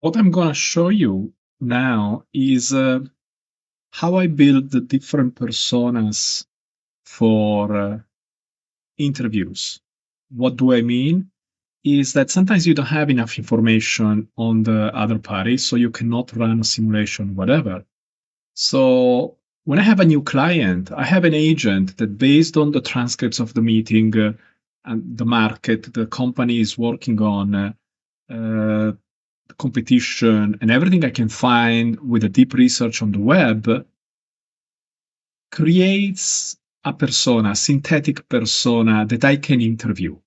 What I'm going to show you now is how I build the different personas for interviews. What do I mean? Is that sometimes you don't have enough information on the other party, so you cannot run a simulation, whatever. So when I have a new client, I have an agent that, based on the transcripts of the meeting and the market the company is working on, the competition, and everything I can find with a deep research on the web, creates a persona, a synthetic persona that I can interview.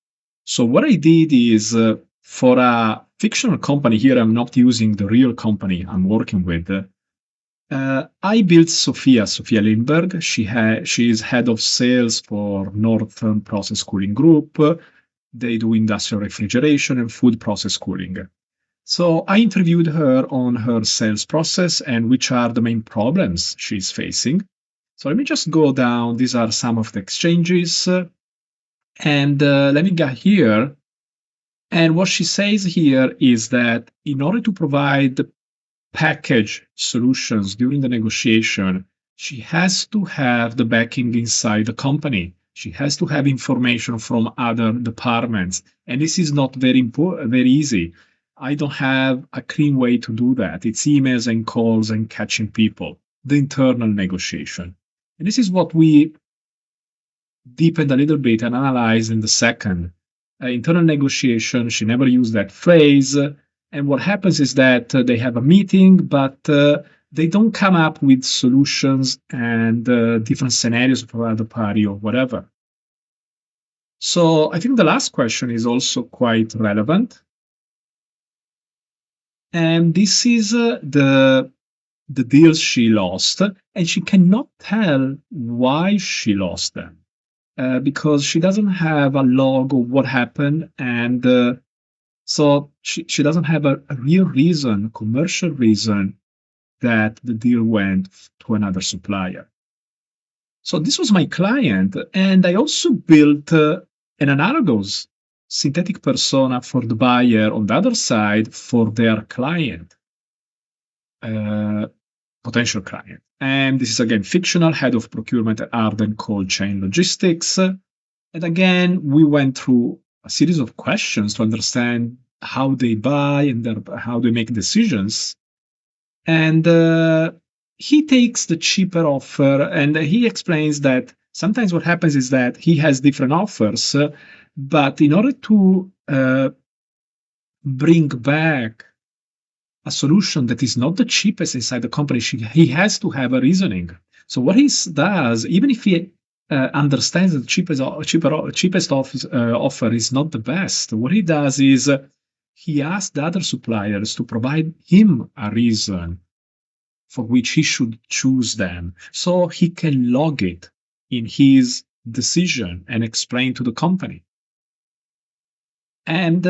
So what I did is, for a fictional company here, I'm not using the real company I'm working with. I built Sophia Lindberg. She is head of sales for Northern Process Cooling Group. They do industrial refrigeration and food process cooling. So I interviewed her on her sales process and which are the main problems she's facing. So let me just go down. These are some of the exchanges. And let me get here. And what she says here is that in order to provide package solutions during the negotiation, she has to have the backing inside the company. She has to have information from other departments. And this is not very easy. I don't have a clean way to do that. It's emails and calls and catching people, the internal negotiation. And this is what we deepened a little bit and analyzed in the second. Internal negotiation, she never used that phrase. And what happens is that they have a meeting, but they don't come up with solutions and different scenarios for other party or whatever. So I think the last question is also quite relevant. And this is the deals she lost, and she cannot tell why she lost them because she doesn't have a log of what happened, and so she doesn't have a real reason, commercial reason, that the deal went to another supplier. So this was my client, and I also built an analogous synthetic persona for the buyer on the other side for their client, potential client. And this is again fictional, head of procurement at Arden Cold Chain Logistics. And again, we went through a series of questions to understand how they buy and how they make decisions. And he takes the cheaper offer, and he explains that sometimes what happens is that he has different offers, but in order to bring back a solution that is not the cheapest inside the company, he has to have a reasoning. So what he does, even if he understands that the cheapest offer is not the best, what he does is he asks the other suppliers to provide him a reason for which he should choose them, so he can log it in his decision and explain to the company. And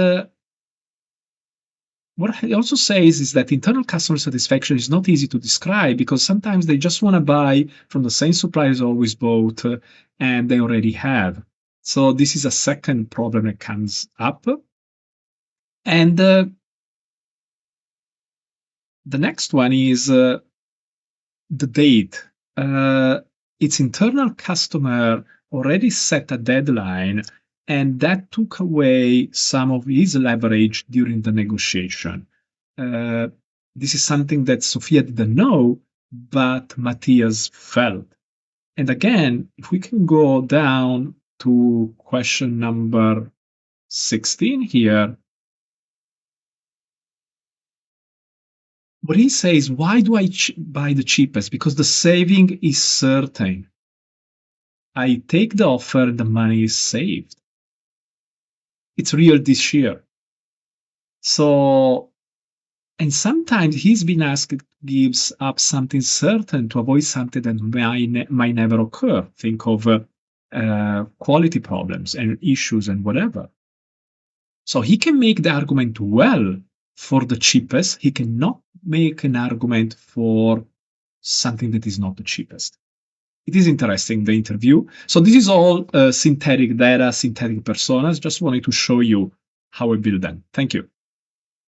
what he also says is that internal customer satisfaction is not easy to describe because sometimes they just want to buy from the same suppliers always bought and they already have. So this is a second problem that comes up. And the next one is the date. Its internal customer already set a deadline, and that took away some of his leverage during the negotiation. This is something that Sophia didn't know, but Matthias felt. And again, if we can go down to question number 16 here, what he says, why do I buy the cheapest? Because the saving is certain. I take the offer, the money is saved. It's real this year. So, and sometimes he's been asked to give up something certain to avoid something that might never occur. Think of quality problems and issues and whatever. So he can make the argument well for the cheapest. He cannot make an argument for something that is not the cheapest. It is interesting, the interview. So this is all synthetic data, synthetic personas. Just wanted to show you how I build them. Thank you.